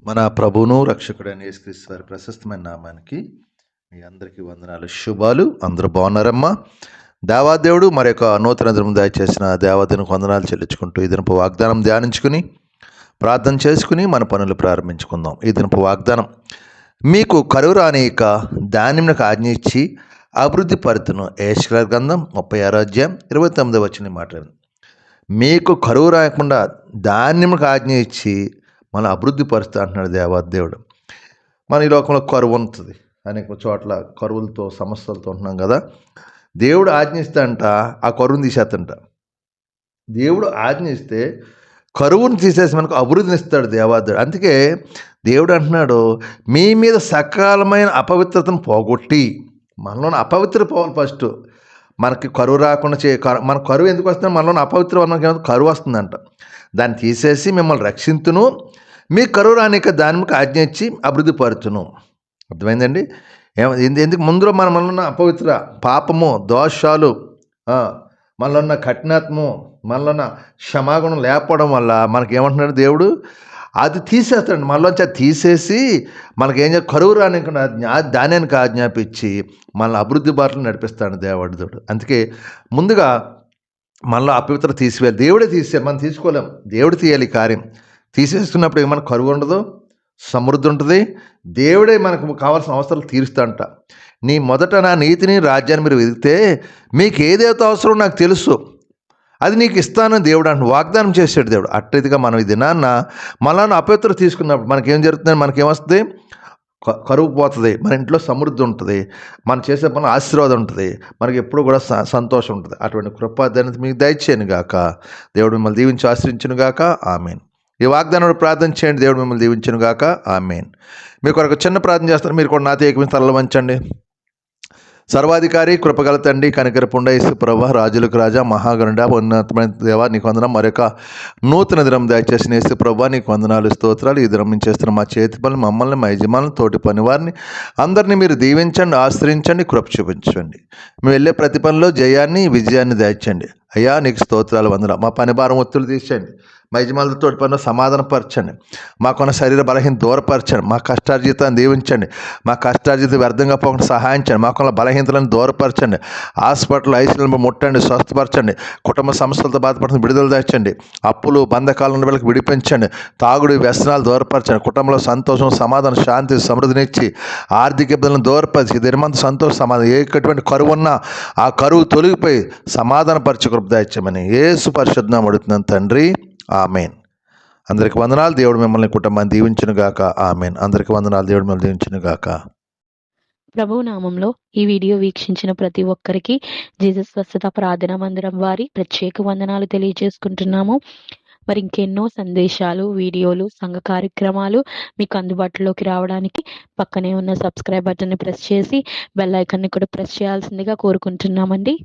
మన ప్రభువును రక్షకుడైన యేసుక్రీస్తు వారి ప్రశస్తమైన నామానికి మీ అందరికీ వందనాలు, శుభాలు. అందరూ బాగున్నారమ్మా? దేవాదేవుడు మరి యొక్క నూతన దినం దయచేసిన దేవాదేవునికి వందనాలు చెల్లించుకుంటూ ఈ దినపు వాగ్దానం ధ్యానించుకుని ప్రార్థన చేసుకుని మన పనులు ప్రారంభించుకుందాం. ఈ దినపు వాగ్దానం: మీకు కరువు రానియక ధాన్యమునకు ఆజ్ఞ ఇచ్చి అభివృద్ధి పరుతును. యెషయా గ్రంథం 36వ అధ్యాయం 29వ వచనం మాట్లాడింది. మీకు కరువు రాకుండా ధాన్యమునకు ఆజ్ఞ ఇచ్చి మన అభివృద్ధి పరుస్తా అంటున్నాడు దేవాదేవుడు. మన ఈ లోకంలో కరువు ఉంటుంది, అనేక చోట్ల కరువులతో సమస్యలతో ఉంటున్నాం కదా. దేవుడు ఆజ్ఞిస్తాంట ఆ కరువుని తీసేస్తంట. దేవుడు ఆజ్ఞిస్తే కరువును తీసేసి మనకు అభివృద్ధిని ఇస్తాడు దేవాదేవుడు. అందుకే దేవుడు అంటున్నాడు, మీ మీద సకాలమైన అపవిత్రతను పోగొట్టి, మనలోని అపవిత్ర పోవాలి. ఫస్ట్ మనకి కరువు రాకుండా మన కరువు ఎందుకు వస్తుంది? మనలోని అపవిత్ర మనకి కరువు వస్తుందంట. దాన్ని తీసేసి మిమ్మల్ని రక్షించును, మీ కరువు రానిక దానికి ఆజ్ఞ ఇచ్చి అభివృద్ధి పరుచును. అర్థమైందండి? ఎందుకు? ముందులో మనలో ఉన్న అపవిత్ర పాపము, దోషాలు, మనలో ఉన్న కఠినత్వము, మనలో ఉన్న క్షమాగుణం లేకపోవడం వల్ల మనకేమంటున్నాడు దేవుడు? అది తీసేస్తాడు. మనలోంచి అది తీసేసి మనకేం కరువు రానికుండా ధాన్యానికి ఆజ్ఞాపించి మనల్ని అభివృద్ధి బాటలు నడిపిస్తాడు దేవుడు. అందుకే ముందుగా మనలో అపవిత్ర తీసివేయాలి. దేవుడే తీసేయాలి, మనం తీసుకోలేం. దేవుడు తీయాలి ఈ కార్యం. తీసేసుకున్నప్పుడు ఏమైనా కరువు ఉండదు, సమృద్ధి ఉంటుంది. దేవుడే మనకు కావాల్సిన అవసరాలు తీరుస్తాడంట. నీ మొదట నా నీతిని రాజ్యాన్ని మీరు వెతికితే మీకు ఏదైతే అవసరం నాకు తెలుసు, అది నీకు ఇస్తానని దేవుడు అంటు వాగ్దానం చేసాడు దేవుడు. అట్టయితేగా మనం ఇది మనల్ని అపవిత్ర తీసుకున్నప్పుడు మనకేం జరుగుతుంది? మనకేమొస్తుంది? కరువు పోతుంది, మన ఇంట్లో సమృద్ధి ఉంటుంది, మనం చేసే పనులు ఆశీర్వాదం ఉంటుంది, మనకి ఎప్పుడు కూడా సంతోషం ఉంటుంది. అటువంటి కృప దాన్ని మీకు దయచేయను గాక. దేవుడు మిమ్మల్ని దీవించి ఆశ్రయించును గాక. ఆమేన్. ఈ వాగ్దానం ప్రార్థన చేయండి. దేవుడు మిమ్మల్ని దీవించును గాక. ఆమేన్. మీ కొరకు చిన్న ప్రార్థన చేస్తారు. మీరు కూడా నాతో ఏకమైన తలలు వంచండి. సర్వాధికారి, కృపగల తండ్రి, కనికరపుండ యేసు ప్రభువా, రాజులకు రాజా, మహాగణుడా, ఉన్నతమైన దేవా, నీకు వందనం. మరొక నూతన దినం దయచేసిన యేసు ప్రభువా, నీకు వందనాలు, స్తోత్రాలు. ఈ దినం నుంచి చేస్తున్న మా చేతి పనులు, మమ్మల్ని, మా యజమానులు, తోటి పని వారిని అందరినీ మీరు దీవించండి, ఆశ్రయించండి, కృప చూపించండి. మేము వెళ్ళే ప్రతి పనిలో జయాన్ని, విజయాన్ని దయచండి. అయ్యా నీకు స్తోత్రాలు, వందనాలు. మా పని భారం ఒత్తులు తీసేయండి. మా యజమానులతో పనిలో సమాధానపరచండి. మాకున్న శరీర బలహీన దూరపరచండి. మా కష్టార్జితాన్ని దీవించండి. మా కష్టార్జిత వ్యర్థంగా పోకుండా సహాయం చేయండి. మాకున్న బలహీనతలను దూరపరచండి. హాస్పిటల్ ఐసీయూలను ముట్టండి, స్వస్థపరచండి. కుటుంబ సమస్యలతో బాధపడుతున్న విడుదల తెచ్చండి. అప్పులు, బంధకాల నుండి వీళ్ళకి విడిపించండి. తాగుడు, వ్యసనాలు దూరపరచండి. కుటుంబంలో సంతోషం, సమాధానం, శాంతి, సమృద్ధినిచ్చి ఆర్థిక ఇబ్బందులను దూరపరిచి దినమంత సంతోష సమాధానం, ఎటువంటి కరువు ఉన్నా ఆ కరువు తొలగిపోయి సమాధానపరిచి కృప దయచేయమని యేసు పరిశుద్ధ నామమున అడుగుతున్నాను తండ్రి. ఆమేన్. అందరికి వందనాలు. దేవుడు మిమ్మల్ని కుటుంబాన్ని దీవించును గాక. ఆమేన్. అందరికి వందనాలు. దేవుడు మిమ్మల్ని దీవించును గాక. ప్రభువు నామంలో ఈ వీడియో వీక్షించిన ప్రతి ఒక్కరికి జీసస్ స్వస్థత ప్రార్థనా మందిరం వారి ప్రత్యేక వందనాలు తెలియజేసుకుంటున్నాము. మరి ఇంకెన్నో సందేశాలు, వీడియోలు, సంఘ కార్యక్రమాలు మీకు అందుబాటులోకి రావడానికి పక్కనే ఉన్న సబ్స్క్రైబ్ బటన్ని ప్రెస్ చేసి బెల్ ఐకాన్ని కూడా ప్రెస్ చేయాల్సిందిగా కోరుకుంటున్నామండి.